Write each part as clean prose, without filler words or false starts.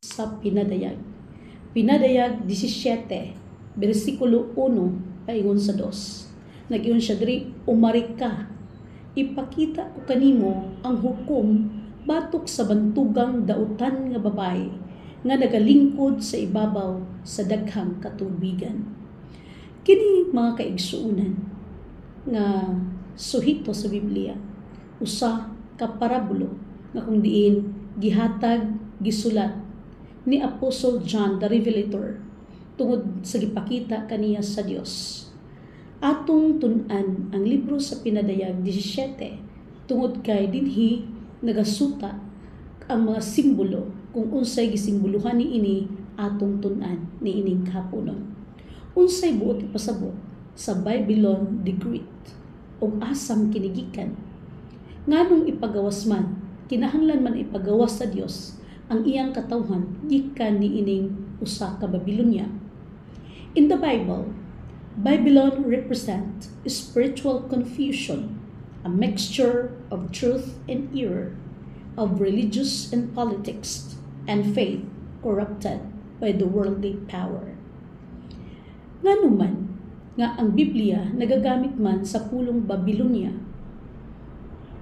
sa Pinadayag. Pinadayag 17, versikulo 1, paingon sa 2. Nag-iyon siya diri, umari ka, ipakita ko kanimo ang hukom batok sa bantugang dautan nga babae nga nagalingkod sa ibabaw sa daghang katubigan. Kini mga kaigsuunan nga suhito sa Biblia, usa ka parabulo nga kung diin gihatag gisulat ni Apostle John the Revelator tungod sa gipakita kaniya sa Dios. Atong tun-an ang libro sa Pinadayag 17 tungod kay dinhi nagasuta ang mga simbolo kung unsay gisimboluhan niini atong tun-an niining kahaponon. Unsay buot ipasabot sa Babylon the Great ug asam kinigikan. Nganong ipagawas man, kinahanglan man ipagawas sa Dios ang iyang katawhan gikan niining usa ka Babylonia. In the Bible, Babylon represent spiritual confusion, a mixture of truth and error, of religious and politics, and faith corrupted by the worldly power. Nganuman nga ang Biblia nagagamit man sa pulong Babylonia,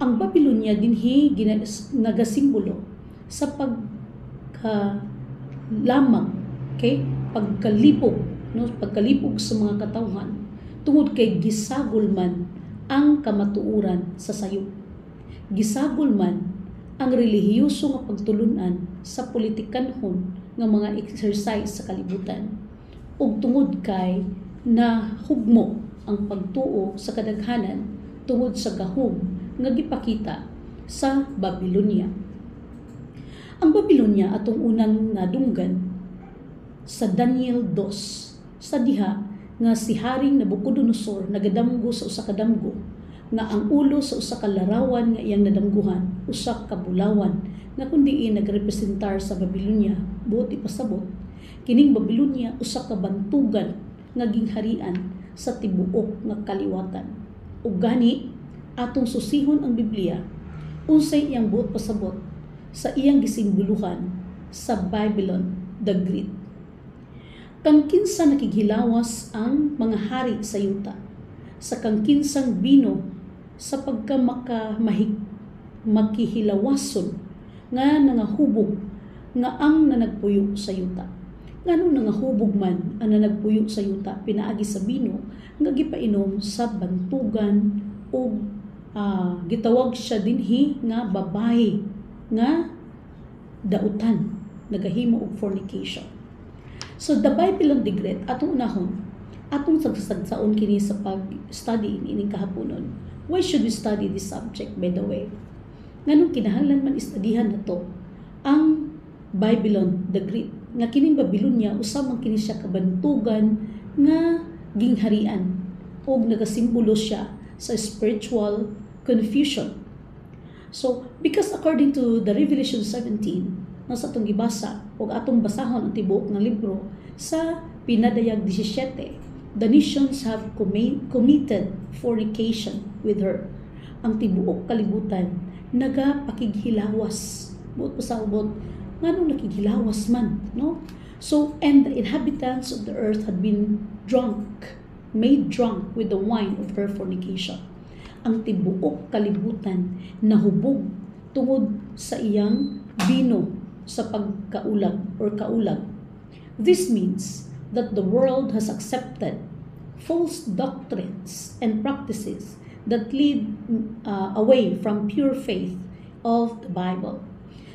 ang Babylonia dinhi nagasimbolo sa lamang, okay, pagkalipog sa mga katawhan tungod kay gisagol man ang kamatuoran sa sayop, gisagol man ang relihiyoso nga pagtulunan sa politikanhon nga mga exercise sa kalibutan, ug tungod kay nahugmo ang pagtuo sa kadaghanan tungod sa gahom nga gipakita sa Babylonia. Ang Babylonia atong unang nadunggan sa Daniel 2, sa diha nga si Haring Nabucodonosor nagadamgo sa usa ka damgo nga ang ulo sa usa ka larawan nga iyang nadamguhan usa ka bulawan nga kundi nagrepresentar sa Babylonia. Buot ipasabot kining Babylonia usa ka bantugan nga gingharian sa tibuok nga kaliwatan. Ug gani atong susihon ang Biblia unsay iyang buot pasabot sa iyang gisimboluhan sa Babylon the Great. Kang kinsa nakighilawas ang mga hari sa yuta, sa kang kinsang bino sa pagka makihilawason nga nangahubog nga ang nanagpuyo sa yuta. Ngano nangahubog man ang nanagpuyo sa yuta pinaagi sa bino nga gipainom sa bantugan o gitawag siya dinhi nga babae nga dautan nagahimo og fornication. So the Babylon the Great atong unahon, atong sagsagsaon kini sa pag-study ining kahaponon. Why should we study this subject, by the way? Nganong kinahanglan man istudihan nato ang Babylon the Great. Nga kining Babylonia usa man kini siya kabantugan nga gingharian og nagasimbolo siya sa spiritual confusion. So, because according to the Revelation 17, nasa atong gibasa o atong basahon ang tibuok ng libro sa Pinadayag 17, the nations have committed fornication with her. Ang tibuok kalibutan nagapakighilawas. Buot pasabot nganong nakighilawas man, no? So, and the inhabitants of the earth had been made drunk with the wine of her fornication. Ang tibuok kalibutan nahubog tungod sa iyang bino sa pagkaulag or kaulag. This means that the world has accepted false doctrines and practices that lead away from pure faith of the Bible.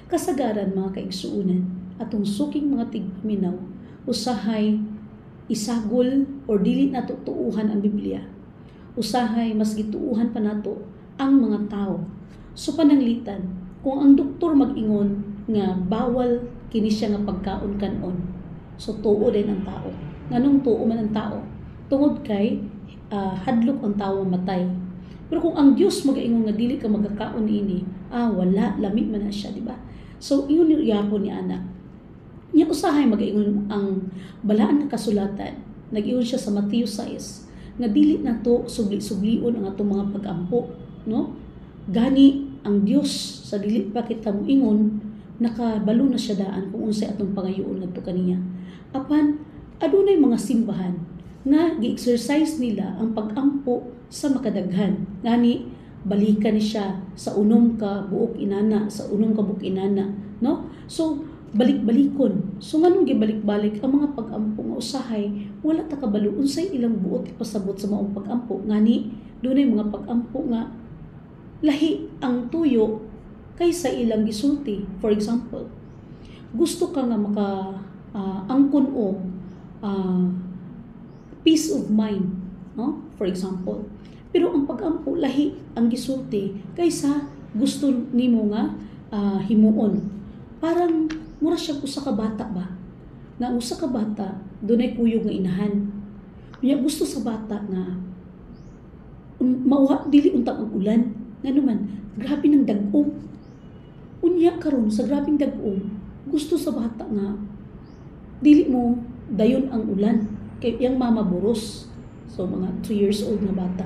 Kasagaran mga kaigsuunan, atong suking mga tigpaminaw, usahay isagol or dili nato tuuhan ang Biblia. Usahay mas gituuhan pa nato ang mga tao. So pananglitan, kung ang doktor mag-ingon nga bawal kini siya nga pagkaon kanon, so tuo din ang tao. Nganong tuo man ang tao? Tungod kay hadlok ang tao matay. Pero kung ang Dios mag-ingon nga dili ka magkakaon ini, wala, lamig man na siya, di ba? So iyon yapon ni ana. Nya usahay mag-ingon ang balaan nga kasulatan. Nag-ingon siya sa Matthew 6 nga dili nato subli-sublion ang atong mga pag-ampo, no? Gani ang Dios sa dili pa kita moingon nakabalo na siya daan kung unsay atong pangayoon ngadto kaniya. Apan adunay mga simbahan nga gi-exercise nila ang pag-ampo sa makadaghan. Ngani balikan ni siya sa unom ka buok inana, sa unom ka buok inana, no? So balik-balikon. So nganong gibalik-balik ang mga pag-ampo nga usahay wala ta kabalo unsay ilang buot ipasabot sa maong pag-ampo. Ngani dunay mga pag-ampo nga lahi ang tuyo kaysa ilang gisulti. For example, gusto ka nga angkon o peace of mind, no? For example. Pero ang pag-ampo lahi ang gisulti kaysa gusto nimo nga himuon. Parang mura siya usa ka bata ba? Nga usa ka bata dunay kuyog nga inahan. Unya gusto sa bata nga dili untang ang ulan. Ngano man, grabe ng dag-om. Unya karon sa grabing dag-om, gusto sa bata nga dili mo dayon ang ulan kay yang mama boros. So mga 2 years old na bata.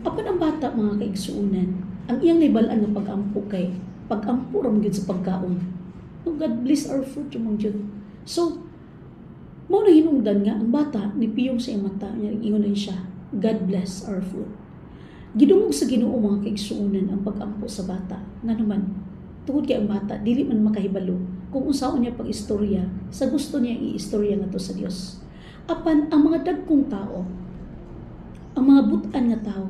Apan ang bata mga kaigsuunan, ang iyang naibalaan nga pag-ampo kay pag-ampo ra gyud sa pagkaon. No, God bless our food jud gyud. So mo na hinungdan nga ang bata ni piyong sa iyang mata niya ingon siya, God bless our food. Gidungog sa Ginoo mga kaigsuunan ang pag-ampo sa bata. Nga naman, tungod kay ang bata, dili man makahibalo kung unsaon niya pag-istorya sa gusto niya i-istorya nga to sa Dios. Apan, ang mga dagkong tao, ang mga butan nga tao,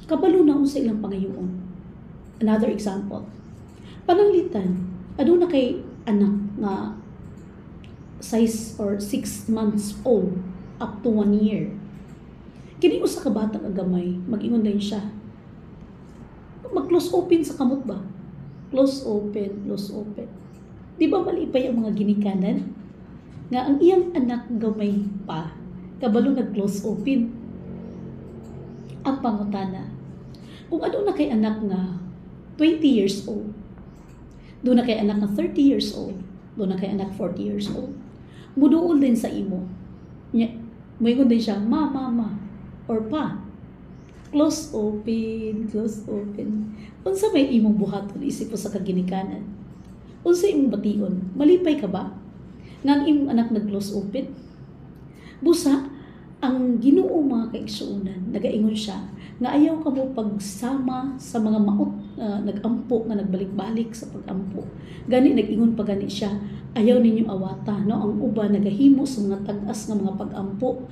kabalo na sa ilang pangayoon. Another example, pananglitan, aduna kay anak nga size or 6 months old up to 1 year. Kini usa ka bata nga gamay, mag-ingon din siya. Mag-close open sa kamot ba? Close open, close open. Di ba malipay ang mga ginikanan? Nga ang iyang anak gamay pa, kabalo nag-close open. Ang pangutana, kung ano na kay anak nga 20 years old, doon na kay anak nga 30 years old, doon na kay anak 40 years old, muduol din sa imo. Moingon din siya, mama, or pa. Close open, close open. Unsa may imong buhaton isip mo sa kaginikanan? Unsa imong bation? Malipay ka ba? Nga ang imong anak nag-close open? Busa, ang Ginoo mga kaigsuunan, nagaingon siya, nga ayaw ka mo pagsama sa mga maot nag-ampo, nga nagbalik-balik sa pag-ampo. Gani, nag-ingon pa gani siya, ayaw ninyo awata, no? Ang uba nagahimo sa mga tag-as nga mga pag-ampo.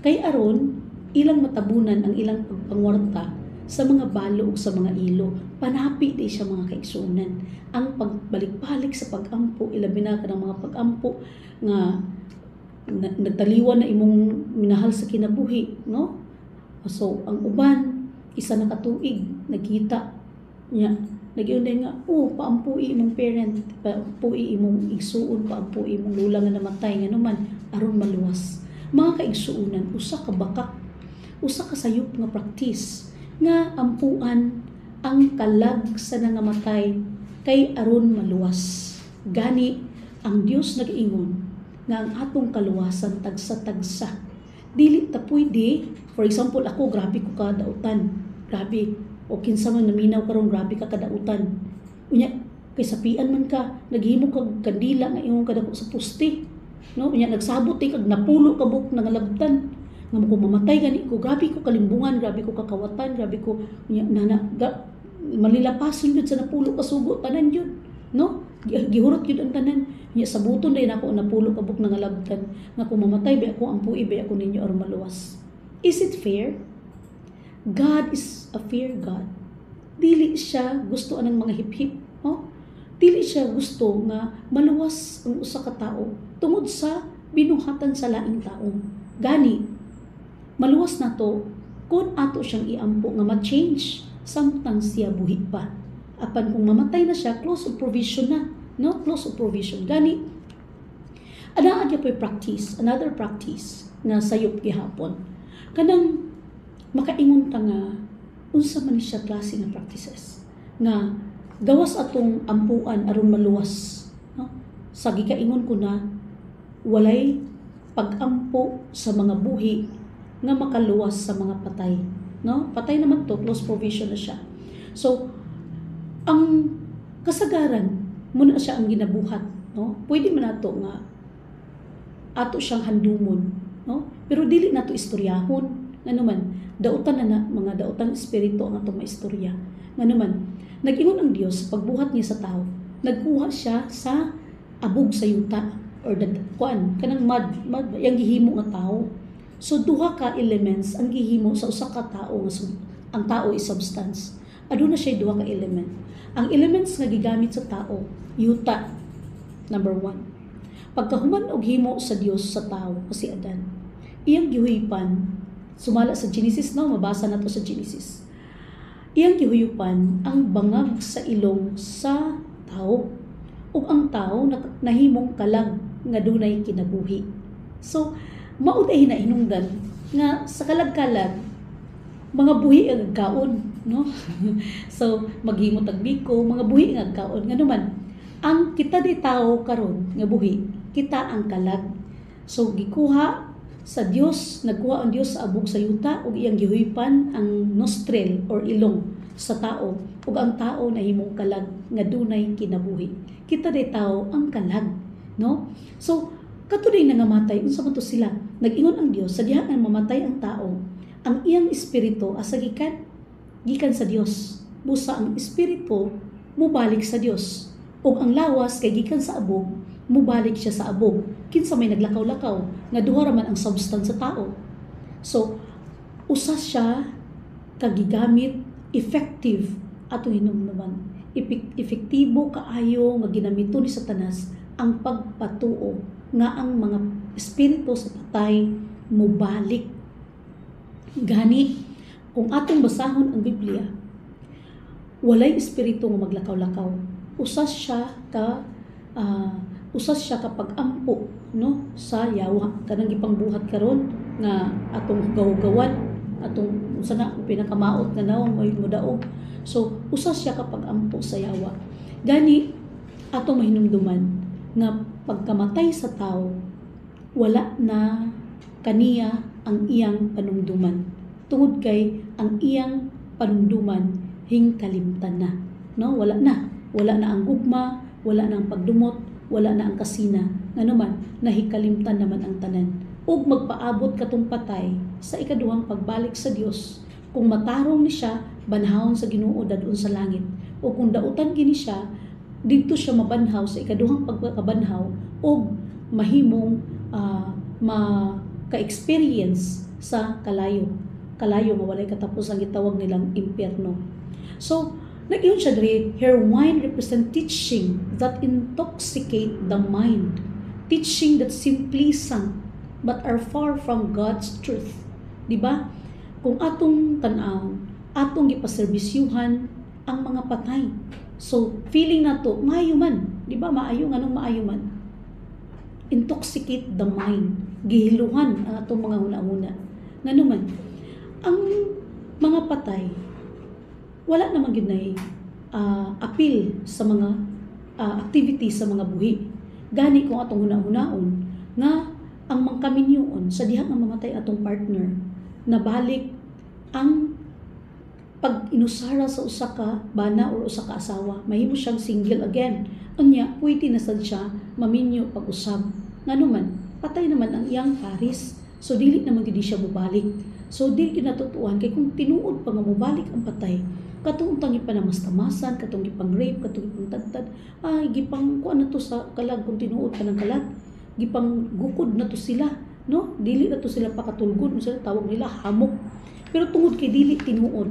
Kay aron, ilang matabunan ang ilang pagpangwarta sa mga balo ug sa mga ilo. Panapi di siya mga kaigsuunan. Ang pagbalik-balik sa pag-ampo, ilabi na ka ng mga pag-ampo nga nagtaliwan na imong minahal sa kinabuhi, no? So, ang uban, isa na katuig, nagkita niya. Nag-iunay nga, paampui imong parent, paampui imong igsuon, paampui imong lula nga namatay, nga naman, aron maluwas. Mga kaigsuunan, usa ka bakak, usa ka sayop nga praktis nga ampuan ang kalag sa nangamatay kay aron maluwas. Gani ang Dios nag-ingon nga ang atong kaluwasan tagsa-tagsa. Dili ta pwede, for example ako grabe ko kadautan. Grabe o kinsa man naminaw karon grabe ka kadautan. Unya kay sapian man ka, naghimo kag kandila nga imong kadako sa poste. No, unya nagsabot kag napulo ka buk nangalabtan. Nga ko mamatay gani ko, grabe ko kalimbungan, grabe ko kakawatan, grabe ko malilapason yun sa napulo ka sugo, tanan yun, no? Gihurot yun ang tanan. Sa buton din ako napulo ka buk nangalabtan, nga kung mamatay ba ako, ampui ba ako ninyo aron maluwas. Is it fair? God is a fair God. Dili siya gusto anang mga hip-hip, no? Dili siya gusto nga maluwas ang usa ka tao tungod sa binuhatan sa laing tao. Gani, maluwas na to kung ato siyang iampo nga ma-change samtang siya buhi pa. Apan kung mamatay na siya, close of provision na. No? Close of provision. Gani, anaan niya po practice, another practice na sayop gihapon. Kanang makaingon ta nga, unsa man siya klase nga practices. Nga, gawas atong ampuan aron maluwas. No? Sa gikaingon ko na, walay pag-ampo sa mga buhi nga makaluwas sa mga patay. No? Patay naman to, close provision na siya. So, ang kasagaran muna siya ang ginabuhat, no? Pwede man nato nga ato siyang handumon, no? Pero dili nato istoryahon, ngano man dautan na mga daotang espiritu ang atong maistorya. Ngano man nag-ingon ang Dios sa pagbuhat niya sa tao, nagkuha siya sa abog sa yuta or kanang mud yang gihimo nga tao. So duha ka elements ang gihimo sa usa ka tao nga ang tao is substance. Aduna siya duha ka element. Ang elements nga gigamit sa tao, yuta, number 1. Pagkahuman og himo sa Dios sa tao, si Adan, iyang gihuypan, sumala sa Genesis, no? Mabasa na to sa Genesis. Iyang gihuypan ang bangag sa ilong sa tao, ug ang tao nahimong kalag nga dunay kinabuhi. So, maud ay hinahinungdan nga sa kalag-kalag mga buhi ang kaon, no? So maghimo tag biko, mga buhi ang kaon. Ngano man ang kita di tao karon nga buhi, kita ang kalag. So gikuha sa Dios, nagkuha ang Dios sa abog sa yuta ug iyang gihuypan ang nostril or ilong sa tao ug ang tao nahimong kalag nga dunay kinabuhi. Kita di tao ang kalag, no? So katuloy na ngamatay, unsa man to sila? Nag-ingon ang Dios sa diha nga mamatay ang tao, ang iyang espiritu asa gikan sa Dios. Busa ang espiritu mubalik sa Dios. Ug ang lawas kay gikan sa abog, mubalik siya sa abog. Kinsa may naglakaw-lakaw nga duha ra man ang substance sa tao. So usa siya kagigamit effective atong hinumduman. Epektibo kaayo nga ginamito ni Satanas ang pagpatuo nga ang mga espiritu sa patay mubalik. Gani, kung atong basahon ang Biblia, walay espiritu nga maglakaw-lakaw. Usas siya ka pag-ampo, no, sa yawa kanang gipangbuhat karon nga atong gaw-gawan, atong sana pinakamaot nga nawong may mudaog. So usas siya ka pag-ampo sa yawa. Gani atong mahinumduman nga pagkamatay sa tao, wala na kaniya ang iyang panumduman. Tungod kay ang iyang panumduman hingkalimtan na. No? Wala na ang gugma, wala na ang pagdumot, wala na ang kasina. Ngano man, nahikalimtan naman ang tanan. Ug magpaabot katong patay sa ikaduhang pagbalik sa Dios. Kung matarong ni siya, banhawon sa Ginoo dadun sa langit. O kung dautan gini siya, dito siya mabanhaw sa ikaduhang pagkabanhaw o mahimong ka-experience sa kalayo nga walay katapos ang gitawag nilang impyerno. So nag-iyon siya diri, her wine represent teaching that intoxicate the mind, teaching that seem pleasant but are far from God's truth. Diba? Kung atong tan-aw, atong gipaserbisyuhan ang mga patay. So, feeling na to, maayo man. Di ba? Maayo, anong maayo man? Intoxicate the mind. Gihiluhan ang atong mga huna-huna. Nga naman, ang mga patay, wala naman yun na appeal sa mga activities sa mga buhi. Gani kung atong huna-hunaon, nga ang mangkaminyoon sa diha nga mamatay atong partner, nabalik ang pag inusara sa usa ka bana o usa ka asawa, mahimo siyang single again. Unya, pwede na sad siya maminyo pag-usab. Ngano man, patay naman ang iyang paris. So dili naman gid siya mubalik. So dili kinatutuan kay kung tinuod pa nga mubalik ang patay, katong tangi pa na mastamasan, katong gipang rape, katong gipang tadtad, ay gipang kuan na to sa kalag kung tinuod pa ng kalag. Gipang gukod na to sila, no? Dili na to sila pakatulgod, sila tawag nila hamok. Pero tungod kay dili tinuod,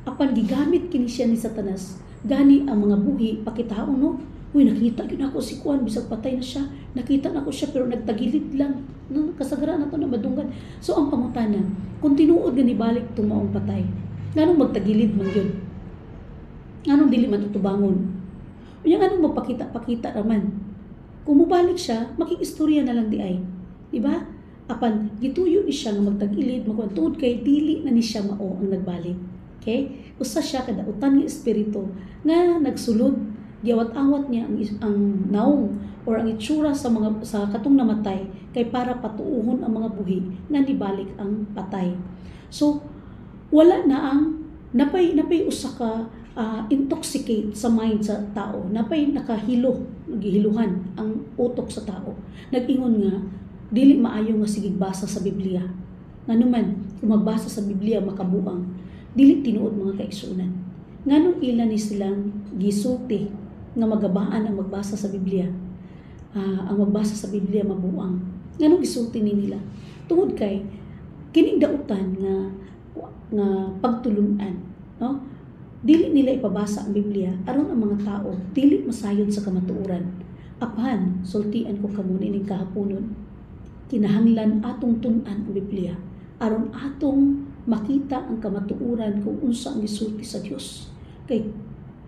apan gigamit kini siya ni Satanas, gani ang mga buhi pakitaon, no? Uy, nakita gyud ako si kuan bisag patay na siya, nakita na ko siya pero nagtagilid lang, no? Kasagaran na to na madunggan. So ang pangutana, kung tinuod gani balik tong maong patay, nganong magtagilid man yun? Nganong dili man tutubangon? Unya nganong magpakita-pakita raman? Kung mubalik siya, makikistorya na lang di ay. Diba? Apan, gituyo ni siya nga magtagilid, magkuantod kay dili na ni siya mao ang nagbalik. Okay? Usa siya kadautan nga espiritu nga nagsulod, giawat-awat niya ang naong or ang itsura sa katong namatay kay para patuuhon ang mga buhi na nibalik ang patay. So, wala na ang napay usa ka intoxicate sa mind sa tao, napay nagihiluhan ang utok sa tao. Nag-ingon nga, dili maayo nga sige basa sa Biblia. Nganuman, kung magbasa sa Biblia makabuang, dili tinuod mga kaigsuonan. Nganong ilan ni silang gisulti nga magabaan ang magbasa sa Biblia. Ang magbasa sa Biblia mabuang. Nganong gisulti ni nila? Tungod kay kining dautan nga pagtulunan, no? Dili nila ipabasa ang Biblia aron ang mga tao dili masayod sa kamatuoran. Apan sultian ko kamo ning kahaponon, kinahanglan atong tun-an ang Biblia aron atong makita ang kamatuoran kung unsa ang gisulti sa Dios. Kay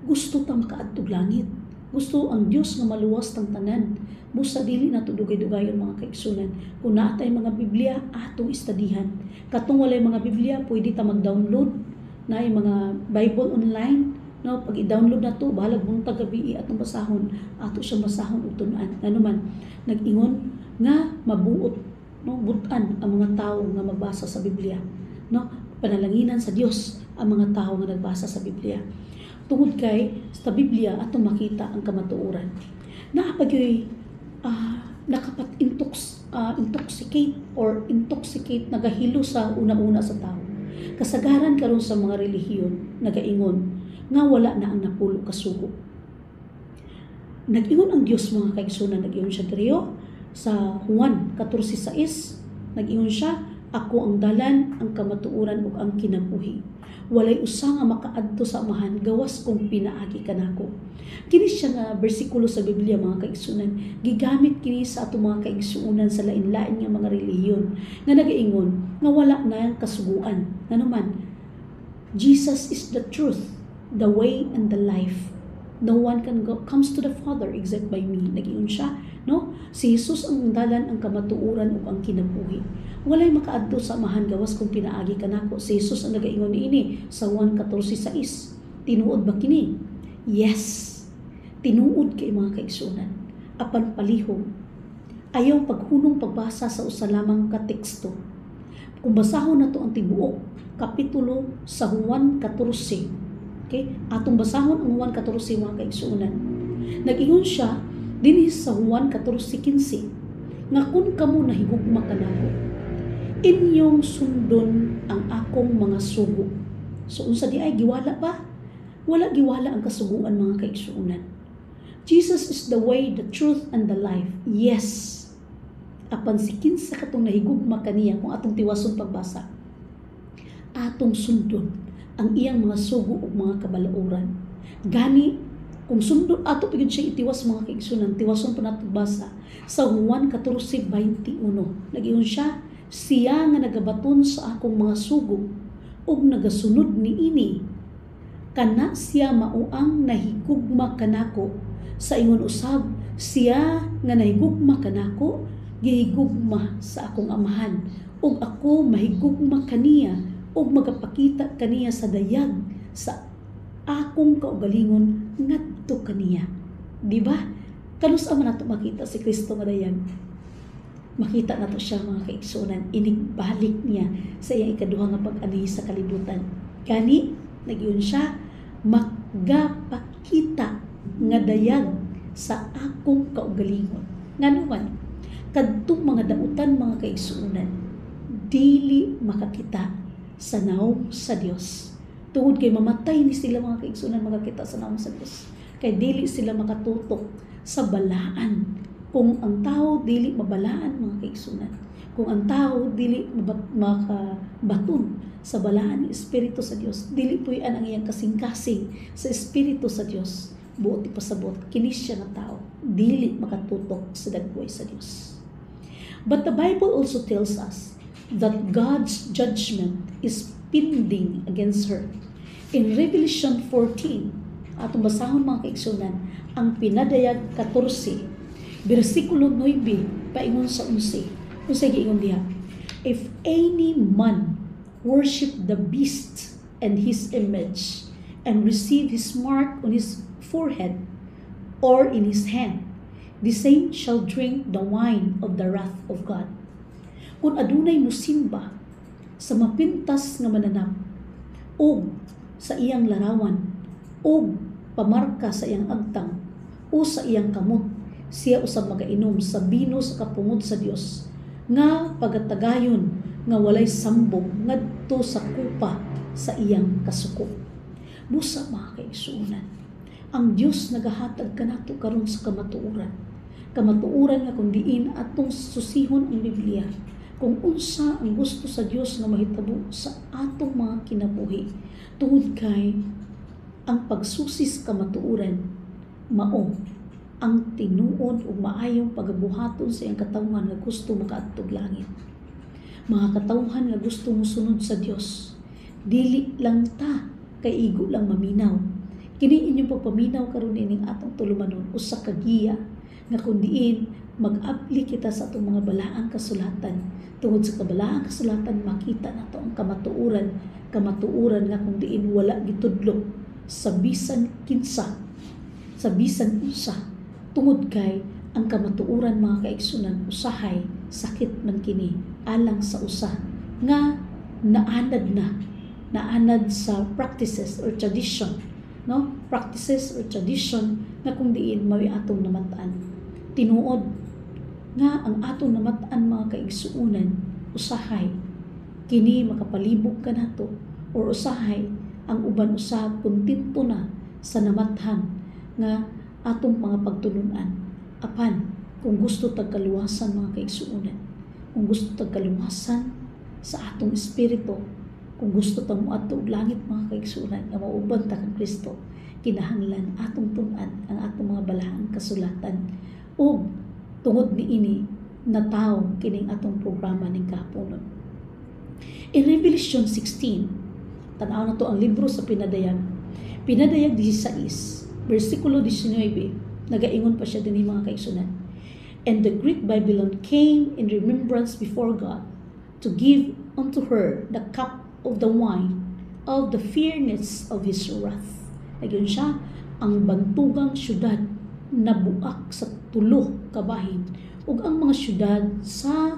gusto ta makaadtog langit. Gusto ang Dios nga maluwas tang tanan. Busa dili nato dugay-dugayon mga kaigsunan. Kung naatay mga Biblia atong istadihan. Katong walay mga Biblia pwede ta mag-download na yung mga Bible online, no? Pag i-download na to, bahalag buntag gabi atong basahon, ato siyang basahon ug tun-an. Ano man, nag-ingon nga mabuot, no? Butan ang mga tao nga magbasa sa Biblia, no? Panalanginan sa Dios ang mga tao nga nagbasa sa Biblia. Tungod kay sa Biblia atong makita ang kamatuoran. Naapagyoy intoxicate nagahilo sa una-una sa tao. Kasagaran karon sa mga relihiyon nagaingon nga wala na ang napulo kasugo. Nag-ingon ang Dios mga kaigsunan, nag-ingon siya diriyo sa Juan 14:6, nag-ingon siya, ako ang dalan, ang kamatuoran ug ang kinabuhi. Walay usa nga makaadto sa amahan gawas kung pinaagi kanako. Kini siya nga bersikulo sa Biblia mga kaigsunan, gigamit kini sa ato mga kaigsuonan sa lain-lain nga mga relihiyon nga nagaingon nga wala na ang kasuguan. Nanuman, Jesus is the truth, the way and the life. No one comes to the Father except by me. Nag-iyon siya, no? Si Jesus ang dalan, ang kamatuoran ug ang kinabuhi. Walay makaadto sa amahan gawas kung pinaagi kanako. Si Jesus ang nagaingon niini sa Juan 14:6. Tinuod ba kini? Yes. Tinuod kay mga kaigsunan. Apan palihog, ayaw paghunong pagbasa sa usa lamang ka teksto. Kung basahon nato ang tibuok kapitulo sa Juan 14, okay? Atong basahon ang Juan 14 mga kaigsunan. Nag-ingon siya dinhi sa Juan 14:15 nga kun kamo nahigugma kanako, inyong sundon ang akong mga sugo. So unsa di ay giwala ba? Wala giwala ang kasuguan mga kaigsuonan. Jesus is the way, the truth, and the life. Yes. Apan si kinsa katong nahigugma kaniya kung atong tiwason pagbasa, atong sundon ang iyang mga sugo ug mga kabalauran. Gani kung sundon ato pigid siya itiwas mga kaigsunan, tiwason pa nato basa sa Juan 14:21. Nag-ingon siya, siya nga nagabaton sa akong mga sugo ug nagasunod niini, kana siya mao ang nahigugma kanako. Sa ingon usab, siya nga nahigugma kanako gihigugma sa akong amahan, ug ako mahigugma kaniya ug magapakita kaniya sa dayag sa akong kaugalingon ngadto kaniya. Di ba? Kanus man nato makita si Kristo nga dayag. Makita nato siya mga kaigsunan, inigbalik niya sa iyang ikaduha nga pag-anhi sa kalibutan. Gani nag-iyon siya, magapakita nga dayag sa akong kaugalingon. Nganuman, kadtong mga dautan mga kaigsuonan, dili makakita sa naong sa Dios. Tungod kay mamatay ni sila mga kaigsuonan makakita sa naong sa Dios. Kay dili sila makatutok sa balaan. Kung ang tao dili mabalaan mga kaigsuonan, kung ang tao dili makabaton sa balaan ni Espiritu sa Dios, dili puy-an ang iyang kasing-kasing sa Espiritu sa Dios, buot ipasabot kini siya nga tao dili makatutok sa dagway sa Dios. But the Bible also tells us that God's judgment is pending against her. In Revelation 14, atong basahon mga kaigsunan, ang pinadayag 14, bersikulo 9, paingon sa 11. Unsay giingon diha? If any man worship the beast and his image and receive his mark on his forehead or in his hand, the same shall drink the wine of the wrath of God. Kung adunay musimba sa mapintas nga mananap o sa iyang larawan o pamarka sa iyang agtang o sa iyang kamot, siya usab magainom sa bino sa kapungod sa Dios nga pagatagayon nga walay sambong ngadto sa kupa sa iyang kasuko. Busa mga kaigsuonan, ang Dios nagahatag kanato karon sa kamatuoran. Kamatuoran nga kung diin atong susihon ang Biblia, kung unsa ang gusto sa Dios nga mahitabo sa atong mga kinabuhi. Tungod kay ang pagsusis kamatuoran mao ang tinuod ug maayong pagabuhaton sa iyang katawhan nga gusto makaadtog langit. Mga katawhan nga gusto mosunod sa Dios, dili lang ta kay igo lang maminaw. Kini inyong pagpaminaw karon ining atong tulumanon usa ka giya nga kun diin mag-apli kita sa atong mga balaang kasulatan. Tungod sa kabalaang kasulatan makita nato ang kamatuoran nga kung diin wala gitudlo sa bisan kinsa, sa bisan unsa. Tungod kay ang kamatuoran mga kaigsunan usahay sakit man kini alang sa usa nga naanad sa practices or tradition, no? Practices or tradition na kung diin mawi atong namatan. Tinuod nga ang atong namatan mga kaigsuonan usahay kini makapalibog kanato or usahay ang uban usab kontento na sa namathan nga atong mga pagtulunan. Apan kung gusto tag kaluwasan mga kaigsuonan, kung gusto tag kaluwasan sa atong espiritu, kung gusto ta moadto og langit mga kaigsuonan nga mauban ta kang Kristo, kinahanglan atong tun-an ang atong mga balaang kasulatan. Ug tungod niini nataw kining atong programa ning kahaponon. In Revelation 16, tanaw na to ang libro sa Pinadayag 16 versikulo 19, nagaingon pa siya dinhi mga kaigsunan. And the great Babylon came in remembrance before God to give unto her the cup of the wine of the fierceness of his wrath. Nagyon siya ang bantugang syudad na buak sa tulo kabahin ug ang mga syudad sa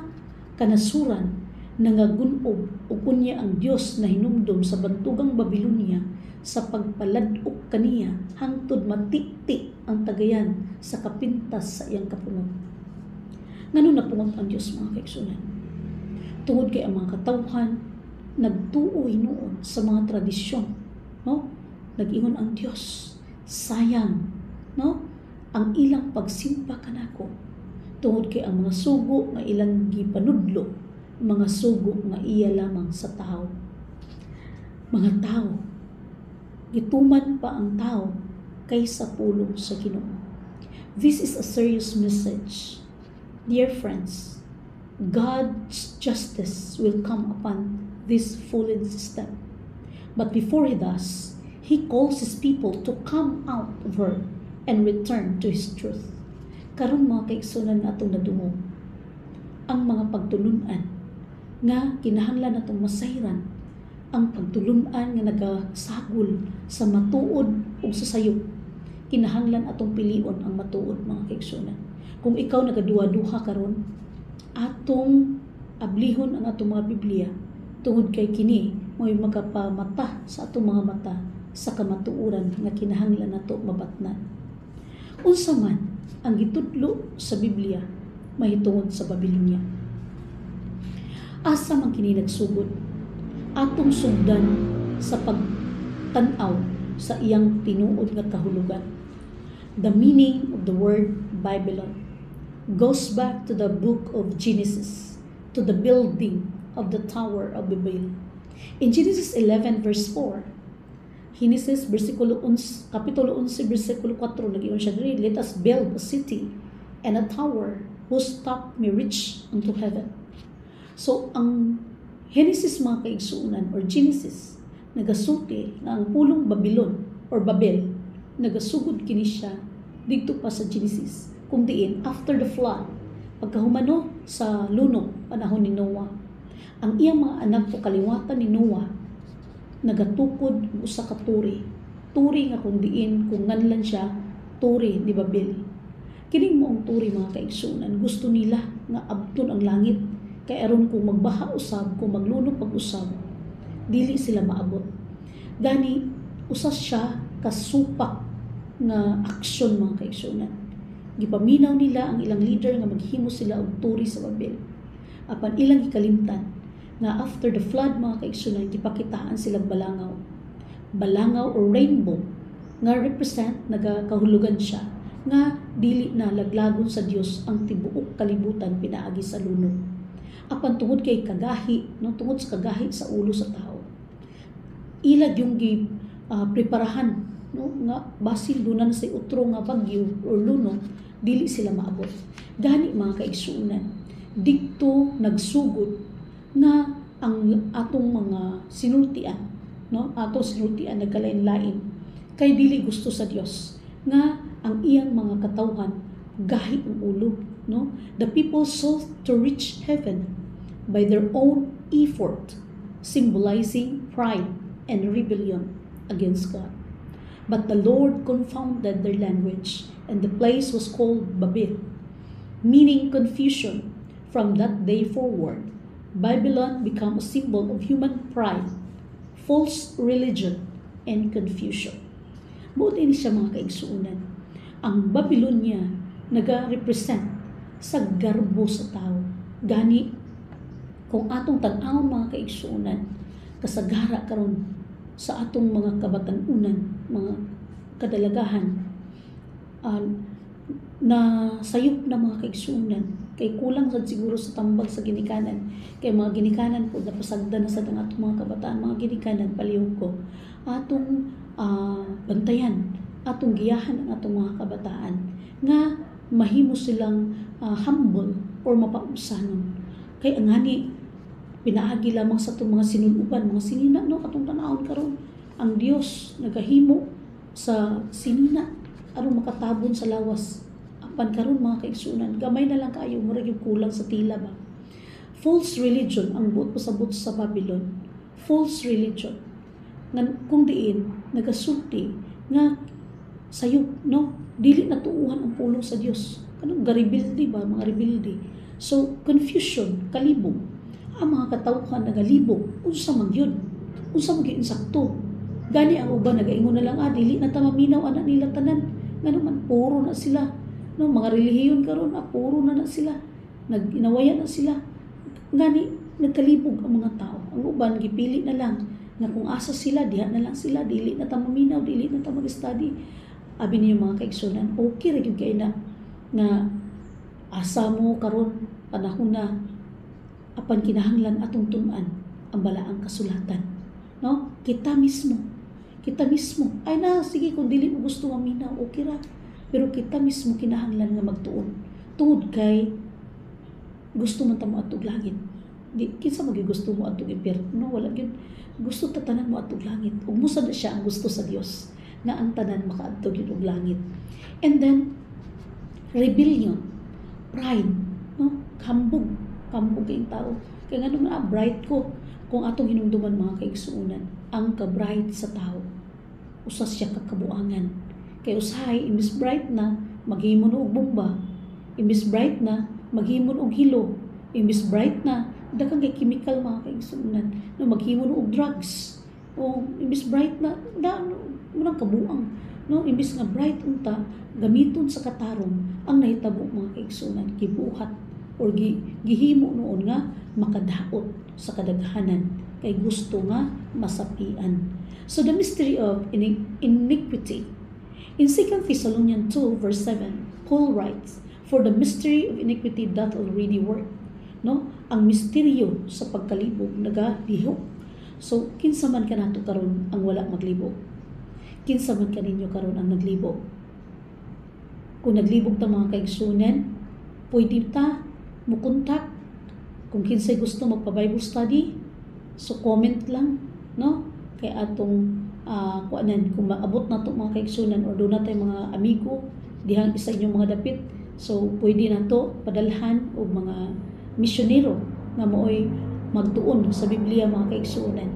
kanasuran nangagunob ug unya ang Dios na hinumdom sa bantugang Babilonia sa pagpaladok kaniya hangtod matikti ang tagayan sa kapintas sa iyang kapunot. Ngano napungot ang Dios mga kaigsunan? Tungod kay ang mga katawhan nagtuo hinuon sa mga tradisyon, no? Nag-ingon ang Dios, sayang, no? Ang ilang pagsimba kanako. Tungod kay ang mga sugo nga ilang gipanudlo, mga sugo nga iya lamang sa tao. Mga tao, gituman pa ang tao kaysa pulong sa Ginoo. This is a serious message. Dear friends, God's justice will come upon this fallen system. But before He does, He calls His people to come out of her and return to His truth. Karon mga kaigsunan na atong nadungog, ang mga pagtulunan nga kinahanglan natong masayran, ang pagtulunan nga nagasagol sa matuod ug sa sayop, kinahanglan atong pilion ang matuod mga kaigsunan. Kung ikaw nagaduha-duha karon, atong ablihon ang atong mga Biblia tungod kay kini mo'y magapamata sa atong mga mata sa kamatuoran nga kinahanglan nato mabatnan. Unsa man ang gitudlo sa Biblia mahitungod sa Babilonia. Asa man kini nagsugod? Atong sugdan sa pagtan-aw sa iyang tinuod nga kahulugan. The meaning of the word Babylon goes back to the book of Genesis, to the building of the Tower of Babel. In Genesis 11 verse 4, Genesis kapitulo 11 versikulo 4, nagiyon siya diri, let us build a city and a tower whose top may reach unto heaven. So ang Genesis mga kaigsuunan or Genesis nagasulti nga ang pulong Babylon or Babel nagasugod kini siya didto pa sa Genesis kung diin after the flood, pagkahumano sa lunok panahon ni Noah. Ang iyang mga anak o kaliwatan ni Noah nagatukod usa ka turi nga kung diin kung nganlan siya turi ni Babel. Kining moong turi mga kaigsuunan gusto nila nga abton ang langit kay aron kung magbaha usab, kung maglunok pag usab, dili sila maabot. Gani usas siya kasupak nga aksyon mga kaigsunan. Gipaminaw nila ang ilang leader nga maghimo sila og turi sa Babel. Apan ilang gikalimtan nga after the flood mga kaigsunan gipakitaan silang balangaw. Balangaw o rainbow nga represent nagakahulugan siya nga dili na laglagon sa Dios ang tibuok kalibutan pinaagi sa lunod. Apan tungod kay kagahi, no, tungod sa kagahi sa ulo sa tao. Ilag yung preparahan, no, nga basin dunan sa utro nga bagyo or lunod, dili sila maabot. Gani mga kaigsuunan, dikto nagsugod nga ang atong mga sinultian, no, atong sinultian nagkalain-lain kay dili gusto sa Dios nga ang iyang mga katawhan gahi ang ulo, no. The people sought to reach heaven by their own effort, symbolizing pride and rebellion against God. But the Lord confounded their language, and the place was called Babel, meaning confusion. From that day forward, Babylon became a symbol of human pride, false religion, and confusion. Buti ni siya mga kaigsuunan. Ang Babylonia naga-represent sa garbo sa tao. Gani, kung atong tan-awon mga kaigsuunan, kasagara karon sa atong mga kabatan-unan, mga kadalagahan, na sayop na mga kaigsuunan, kay kulang sad siguro sa tambag sa ginikanan, kay mga ginikanan po napasagda na sa atong mga kabataan, mga ginikanan palihog ko, atong bantayan, atong giyahan ang atong mga kabataan, nga mahimo silang humble or mapausanon. Kay angani, pinaagi lamang sa itong mga sinunuban, mga sinina, no, katong tanawon karon ang Dios nagahimo sa sinina aron makatabon sa lawas. Apan karon mga kaigsunan, gamay na lang kayo, murag yung kulang sa tila ba. False religion ang buot pasabot sa Babylon. False religion. Kung diin nagasulti nga sayop, no, dili natuuhan ang pulong sa Dios. Kanang garibildi ba, mga rebelde. So confusion, kalibog. Ang mga katawhan nagalibog, unsa man yun, unsa man gyud insakto. Gani ang uban nagaingon na lang, dili na ta maminaw anak nila tanan, ngano man puro na sila, no, mga relihiyon karon puro na sila, naginawaya na sila. Gani nagkalibog ang mga tao. Ang uban gipili na lang nga kung asa sila, diha na lang sila, dili na ta maminaw, dili na ta mag-study. Abi niyo mga kaigsunan, okay ra gyud kay na nga asa mo karon panahon na apan kinahanglan atong tun-an ang balaang kasulatan, no, kita mismo ay na sige kung dili mo gusto maminaw, okay ra, pero kita mismo kinahanglan nga magtuon tungod kay gusto man ta mo atog langit. Di kinsa magi gusto mo atog impierno, wala gyud. Gusto ta tanan mo atog langit, ug musa na siya ang gusto sa Dios nga ang tanan makaadto gyud og langit. And then rebellion, pride, no, kambog kayong tao. Kaya nga nung bright ko, kung atong hinumduman mga kaigsuunan, ang ka-bright sa tao, usas siya kakabuangan. Kaya usahay, imbis bright na, maghimon og bomba. Imbis bright na, maghimon og hilo. Imbis bright na, daghang kay chemical mga kaigsuunan, na maghimon og drugs. O imbis bright na, munang kabuang. No, imbis nga bright unta, gamiton sa katarong, ang nahitabo mga kaigsuunan, gibuhat or gihimo noon nga makadaot sa kadaghanan kay gusto nga masapian. So the mystery of iniquity. In 2 Thessalonians 2 verse 7, Paul writes, "For the mystery of iniquity doth already work." No, ang misteryo sa pagkalibog nagalihok. So kinsa man kanato karon ang wala maglibog? Kinsa man kaninyo karon ang naglibog? Kung naglibog ta mga kaigsunan, pwede ta mukontak kung kinsay gusto magpa-Bible study, so comment lang, no, kay atong kuanan kung maabot na to mga kaigsunan or doon natay mga amigo dihang isa inyong mga dapit, so pwede na to padalhan og mga misyonero nga mooy magtuon sa Biblia mga kaigsunan.